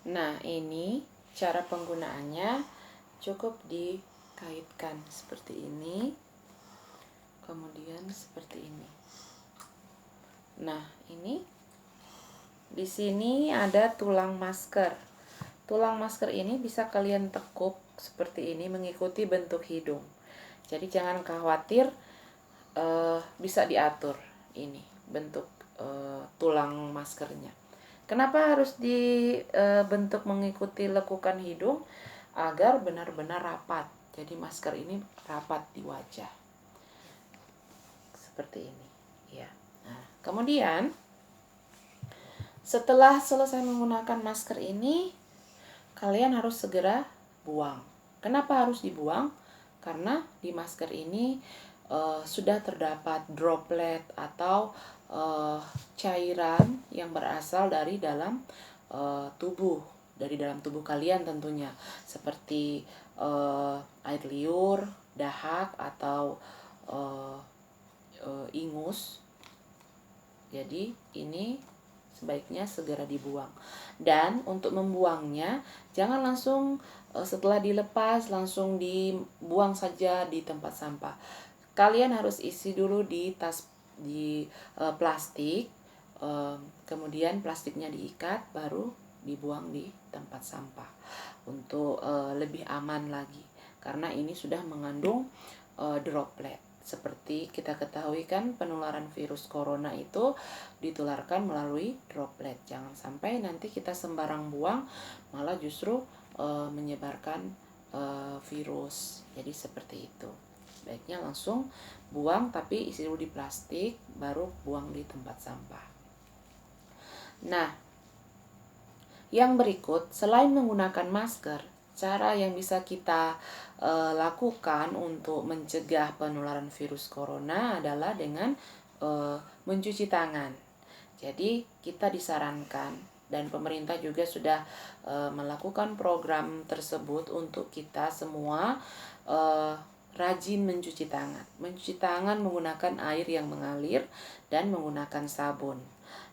Nah, ini cara penggunaannya cukup dikaitkan seperti ini, kemudian seperti ini. Nah, ini di sini ada tulang masker. Tulang masker ini bisa kalian tekuk seperti ini mengikuti bentuk hidung. Jadi jangan khawatir, bisa diatur ini bentuk tulang maskernya. Kenapa harus dibentuk mengikuti lekukan hidung? Agar benar-benar rapat. Jadi masker ini rapat di wajah. Seperti ini, ya. Nah, kemudian setelah selesai menggunakan masker ini, kalian harus segera buang. Kenapa harus dibuang? Karena di masker ini sudah terdapat droplet atau cairan yang berasal dari dalam dalam tubuh kalian tentunya, seperti air liur, dahak atau ingus. Jadi ini sebaiknya segera dibuang. Dan untuk membuangnya jangan langsung setelah dilepas langsung dibuang saja di tempat sampah. Kalian harus isi dulu di tas plastik, kemudian plastiknya diikat baru dibuang di tempat sampah untuk lebih aman lagi, karena ini sudah mengandung droplet. Seperti kita ketahui kan, penularan virus corona itu ditularkan melalui droplet. Jangan sampai nanti kita sembarang buang malah justru menyebarkan virus. Jadi seperti itu. Baiknya langsung buang, tapi isi dulu di plastik baru buang di tempat sampah. Nah, yang berikut, selain menggunakan masker, cara yang bisa kita lakukan untuk mencegah penularan virus corona adalah dengan mencuci tangan. Jadi kita disarankan, dan pemerintah juga sudah melakukan program tersebut untuk kita semua rajin mencuci tangan. Mencuci tangan menggunakan air yang mengalir dan menggunakan sabun.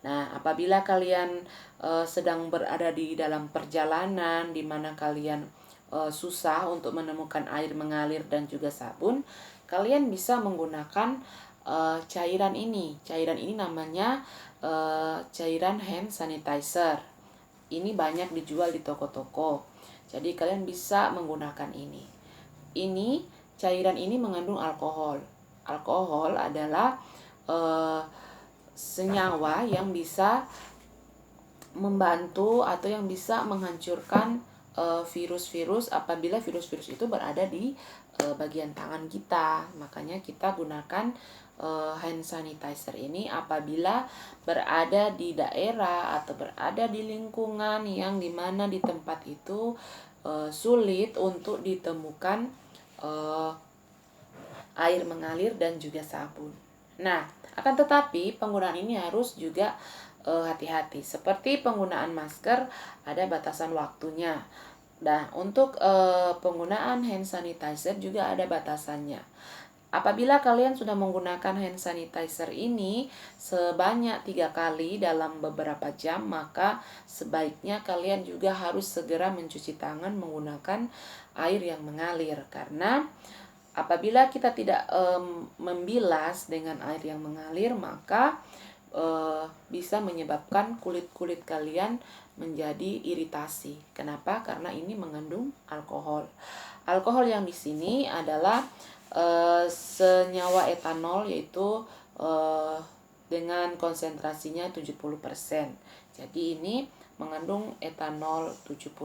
Nah, apabila kalian sedang berada di dalam perjalanan di mana kalian susah untuk menemukan air mengalir dan juga sabun, kalian bisa menggunakan cairan ini. Cairan ini namanya cairan hand sanitizer. Ini banyak dijual di toko-toko. Jadi kalian bisa menggunakan ini. Cairan ini mengandung alkohol. Alkohol adalah senyawa yang bisa membantu atau yang bisa menghancurkan virus-virus apabila virus-virus itu berada di bagian tangan kita. Makanya kita gunakan hand sanitizer ini apabila berada di daerah atau berada di lingkungan yang dimana di tempat itu sulit untuk ditemukan air mengalir dan juga sabun. Nah, akan tetapi penggunaan ini harus juga hati-hati. Seperti penggunaan masker, ada batasan waktunya. Nah, untuk penggunaan hand sanitizer juga ada batasannya. Apabila kalian sudah menggunakan hand sanitizer ini sebanyak 3 kali dalam beberapa jam, maka sebaiknya kalian juga harus segera mencuci tangan menggunakan air yang mengalir. Karena apabila kita tidak membilas dengan air yang mengalir, maka bisa menyebabkan kulit-kulit kalian menjadi iritasi. Kenapa? Karena ini mengandung alkohol. Alkohol yang di sini adalah senyawa etanol, yaitu dengan konsentrasinya 70%. Jadi ini mengandung etanol 70%.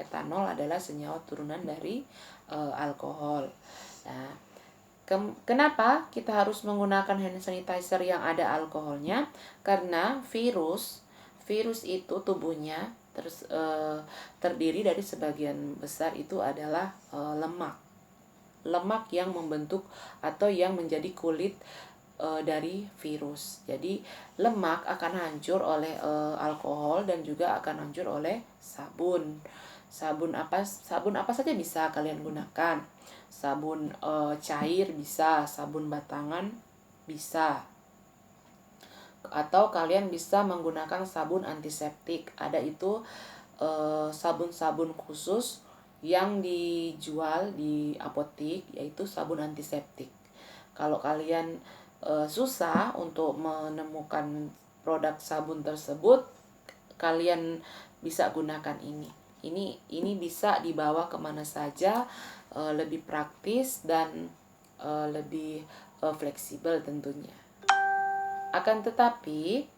Etanol adalah senyawa turunan dari alkohol. Nah, kenapa kita harus menggunakan hand sanitizer yang ada alkoholnya? Karena virus itu tubuhnya terdiri dari sebagian besar itu adalah lemak yang membentuk atau yang menjadi kulit dari virus. Jadi lemak akan hancur oleh alkohol dan juga akan hancur oleh sabun. Sabun apa saja bisa kalian gunakan. Sabun cair bisa, sabun batangan bisa. Atau kalian bisa menggunakan sabun antiseptik. Ada itu sabun-sabun khusus yang dijual di apotik, yaitu sabun antiseptik. Kalau kalian susah untuk menemukan produk sabun tersebut, kalian bisa gunakan ini. Ini bisa dibawa kemana saja, lebih praktis dan lebih fleksibel tentunya. Akan tetapi,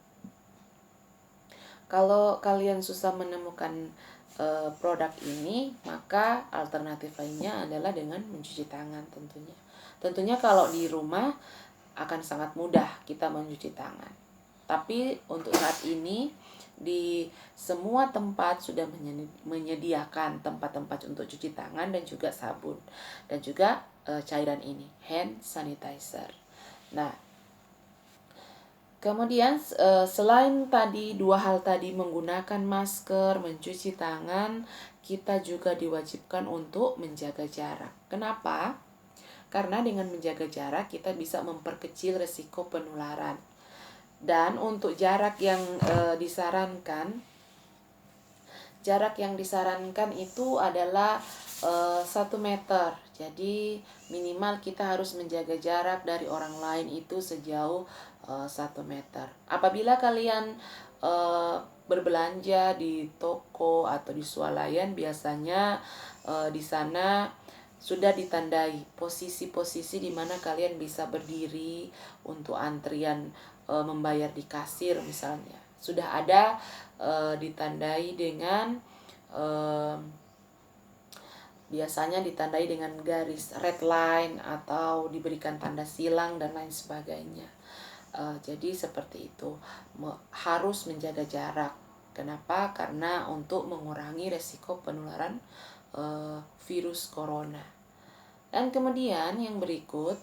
kalau kalian susah menemukan produk ini, maka alternatif lainnya adalah dengan mencuci tangan tentunya. Tentunya kalau di rumah akan sangat mudah kita mencuci tangan. Tapi untuk saat ini di semua tempat sudah menyediakan tempat-tempat untuk cuci tangan dan juga sabun dan juga cairan ini, hand sanitizer. Nah, kemudian selain tadi dua hal tadi, menggunakan masker, mencuci tangan, kita juga diwajibkan untuk menjaga jarak. Kenapa? Karena dengan menjaga jarak kita bisa memperkecil resiko penularan. Dan untuk jarak yang disarankan itu adalah 1 meter. Jadi minimal kita harus menjaga jarak dari orang lain itu sejauh 1 meter. Apabila kalian berbelanja di toko atau di swalayan, biasanya di sana sudah ditandai posisi-posisi di mana kalian bisa berdiri untuk antrian membayar di kasir misalnya. Sudah ada ditandai dengan biasanya ditandai dengan garis red line atau diberikan tanda silang dan lain sebagainya. Jadi seperti itu, harus menjaga jarak. Kenapa? Karena untuk mengurangi resiko penularan virus corona. Dan kemudian yang berikut,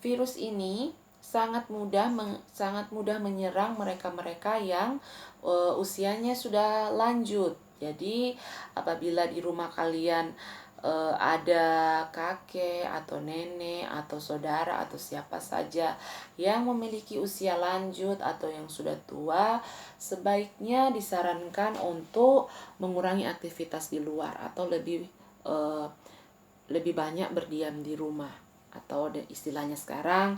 virus ini sangat mudah menyerang mereka-mereka yang usianya sudah lanjut. Jadi apabila di rumah kalian ada kakek atau nenek atau saudara atau siapa saja yang memiliki usia lanjut atau yang sudah tua, sebaiknya disarankan untuk mengurangi aktivitas di luar atau lebih banyak berdiam di rumah, atau istilahnya sekarang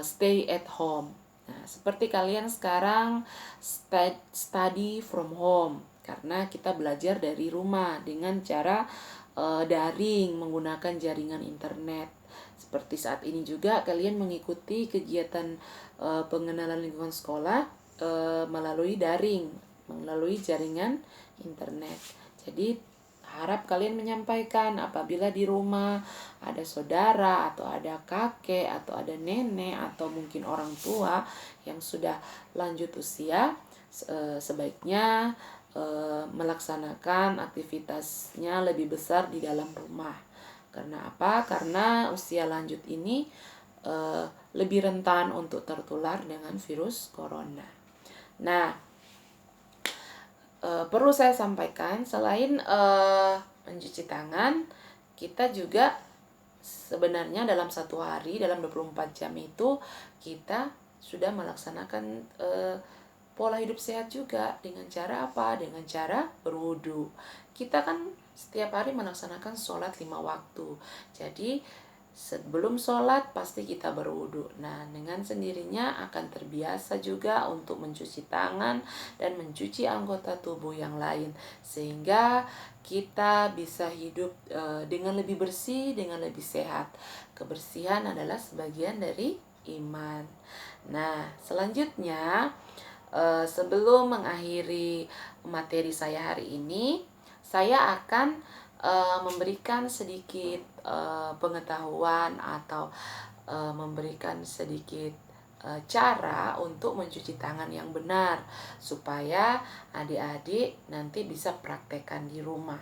stay at home. Nah, seperti kalian sekarang study from home, karena kita belajar dari rumah dengan cara daring menggunakan jaringan internet. Seperti saat ini juga kalian mengikuti kegiatan pengenalan lingkungan sekolah melalui daring, melalui jaringan internet. Jadi harap kalian menyampaikan apabila di rumah ada saudara atau ada kakek atau ada nenek atau mungkin orang tua yang sudah lanjut usia, sebaiknya melaksanakan aktivitasnya lebih besar di dalam rumah. Karena apa? Karena usia lanjut ini lebih rentan untuk tertular dengan virus corona. Nah, perlu saya sampaikan, selain mencuci tangan, kita juga sebenarnya dalam satu hari, dalam 24 jam itu kita sudah melaksanakan pola hidup sehat juga. Dengan cara apa? Dengan cara berwudu. Kita kan setiap hari melaksanakan sholat 5 waktu. Jadi sebelum sholat pasti kita berwudu. Nah, dengan sendirinya akan terbiasa juga untuk mencuci tangan dan mencuci anggota tubuh yang lain, sehingga kita bisa hidup dengan lebih bersih, dengan lebih sehat. Kebersihan adalah sebagian dari iman. Nah, selanjutnya sebelum mengakhiri materi saya hari ini, saya akan memberikan sedikit pengetahuan atau memberikan sedikit cara untuk mencuci tangan yang benar, supaya adik-adik nanti bisa praktekkan di rumah.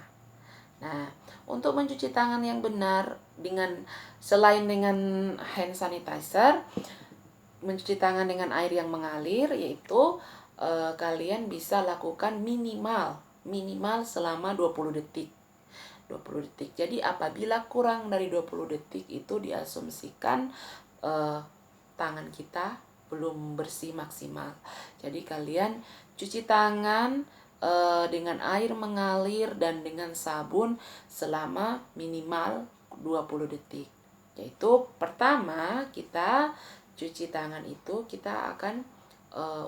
Nah, untuk mencuci tangan yang benar selain dengan hand sanitizer, mencuci tangan dengan air yang mengalir, yaitu kalian bisa lakukan minimal selama 20 detik. 20 detik. Jadi apabila kurang dari 20 detik itu diasumsikan tangan kita belum bersih maksimal. Jadi kalian cuci tangan dengan air mengalir dan dengan sabun selama minimal 20 detik. Yaitu pertama kita cuci tangan itu kita akan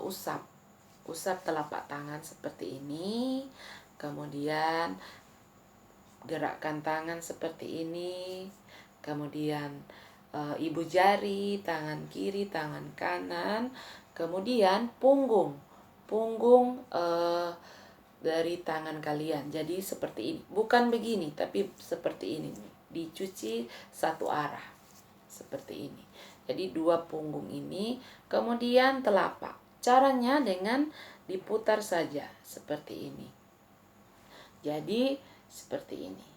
usap telapak tangan seperti ini, kemudian gerakkan tangan seperti ini, kemudian ibu jari, tangan kiri, tangan kanan, kemudian punggung dari tangan kalian. Jadi seperti ini, bukan begini, tapi seperti ini, dicuci satu arah seperti ini. Jadi dua punggung ini, kemudian telapak. Caranya dengan diputar saja seperti ini. Jadi seperti ini.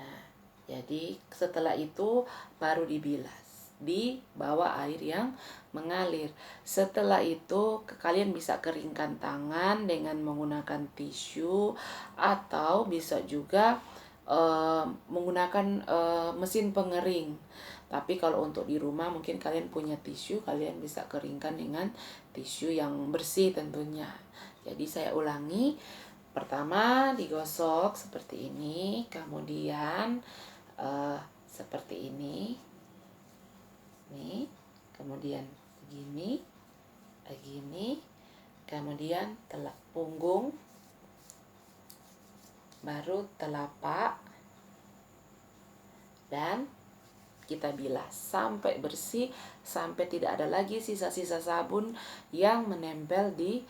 Nah, jadi setelah itu baru dibilas di bawah air yang mengalir. Setelah itu kalian bisa keringkan tangan dengan menggunakan tisu atau bisa juga menggunakan mesin pengering. Tapi kalau untuk di rumah mungkin kalian punya tisu, kalian bisa keringkan dengan tisu yang bersih tentunya. Jadi saya ulangi, pertama digosok seperti ini, kemudian seperti ini, nih, kemudian begini, kemudian punggung, baru telapak, dan kita bilas sampai bersih, sampai tidak ada lagi sisa-sisa sabun yang menempel di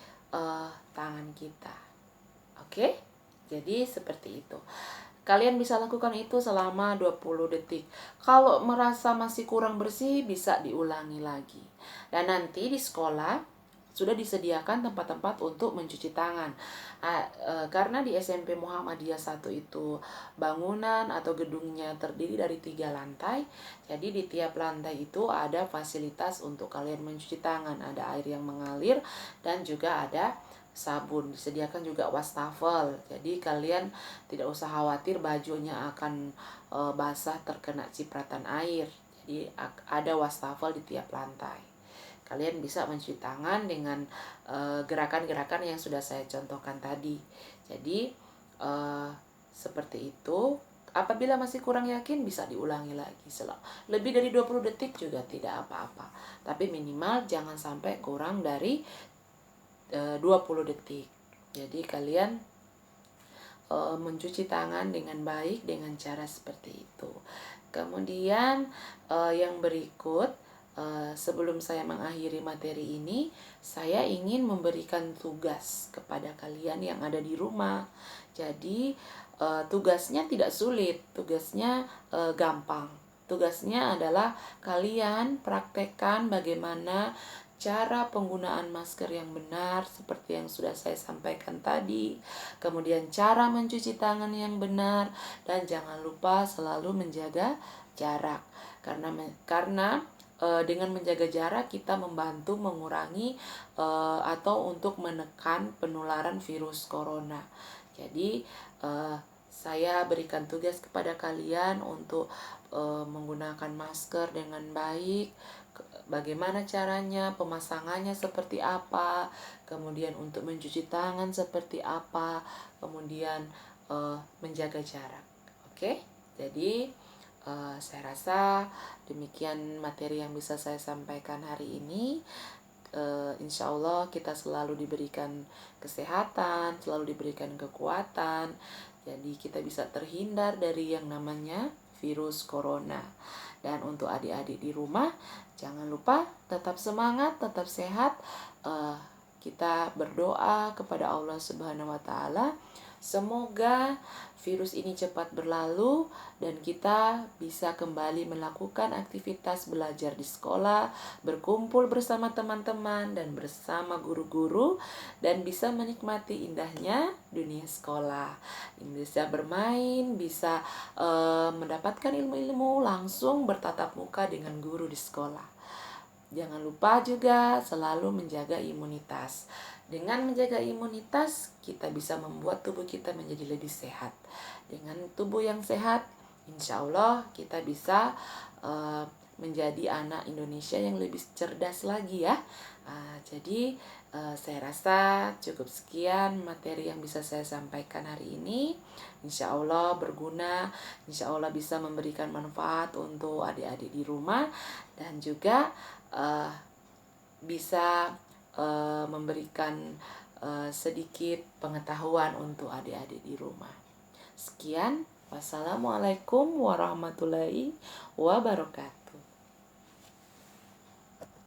tangan kita. Oke? Jadi seperti itu. Kalian bisa lakukan itu selama 20 detik. Kalau merasa masih kurang bersih, bisa diulangi lagi. Dan nanti di sekolah sudah disediakan tempat-tempat untuk mencuci tangan. Karena di SMP Muhammadiyah 1 itu bangunan atau gedungnya terdiri dari 3 lantai. Jadi di tiap lantai itu ada fasilitas untuk kalian mencuci tangan. Ada air yang mengalir dan juga ada sabun. Disediakan juga wastafel. Jadi kalian tidak usah khawatir bajunya akan basah terkena cipratan air. Jadi ada wastafel di tiap lantai. Kalian bisa mencuci tangan dengan gerakan-gerakan yang sudah saya contohkan tadi. Jadi seperti itu. Apabila masih kurang yakin, bisa diulangi lagi. Lebih dari 20 detik juga tidak apa-apa. Tapi minimal jangan sampai kurang dari 20 detik. Jadi kalian mencuci tangan dengan baik dengan cara seperti itu. Kemudian yang berikut, sebelum saya mengakhiri materi ini, saya ingin memberikan tugas kepada kalian yang ada di rumah. Jadi tugasnya tidak sulit, tugasnya gampang. Tugasnya adalah kalian praktekkan bagaimana cara penggunaan masker yang benar seperti yang sudah saya sampaikan tadi. Kemudian cara mencuci tangan yang benar, dan jangan lupa selalu menjaga jarak. Karena dengan menjaga jarak kita membantu mengurangi atau untuk menekan penularan virus corona. Jadi saya berikan tugas kepada kalian untuk menggunakan masker dengan baik. Bagaimana caranya, pemasangannya seperti apa, kemudian untuk mencuci tangan seperti apa, kemudian menjaga jarak. Oke, jadi saya rasa demikian materi yang bisa saya sampaikan hari ini. Insya Allah kita selalu diberikan kesehatan, selalu diberikan kekuatan. Jadi kita bisa terhindar dari yang namanya virus corona. Dan untuk adik-adik di rumah, jangan lupa tetap semangat, tetap sehat. Kita berdoa kepada Allah Subhanahu wa Ta'ala, semoga virus ini cepat berlalu dan kita bisa kembali melakukan aktivitas belajar di sekolah, berkumpul bersama teman-teman dan bersama guru-guru, dan bisa menikmati indahnya dunia sekolah. Bisa bermain, bisa mendapatkan ilmu-ilmu langsung bertatap muka dengan guru di sekolah. Jangan lupa juga selalu menjaga imunitas. Dengan menjaga imunitas, kita bisa membuat tubuh kita menjadi lebih sehat. Dengan tubuh yang sehat, insya Allah kita bisa menjadi anak Indonesia yang lebih cerdas lagi ya. Jadi saya rasa cukup sekian materi yang bisa saya sampaikan hari ini. Insya Allah berguna, insya Allah bisa memberikan manfaat untuk adik-adik di rumah, dan juga bisa memberikan sedikit pengetahuan untuk adik-adik di rumah. Sekian, wassalamualaikum warahmatullahi wabarakatuh.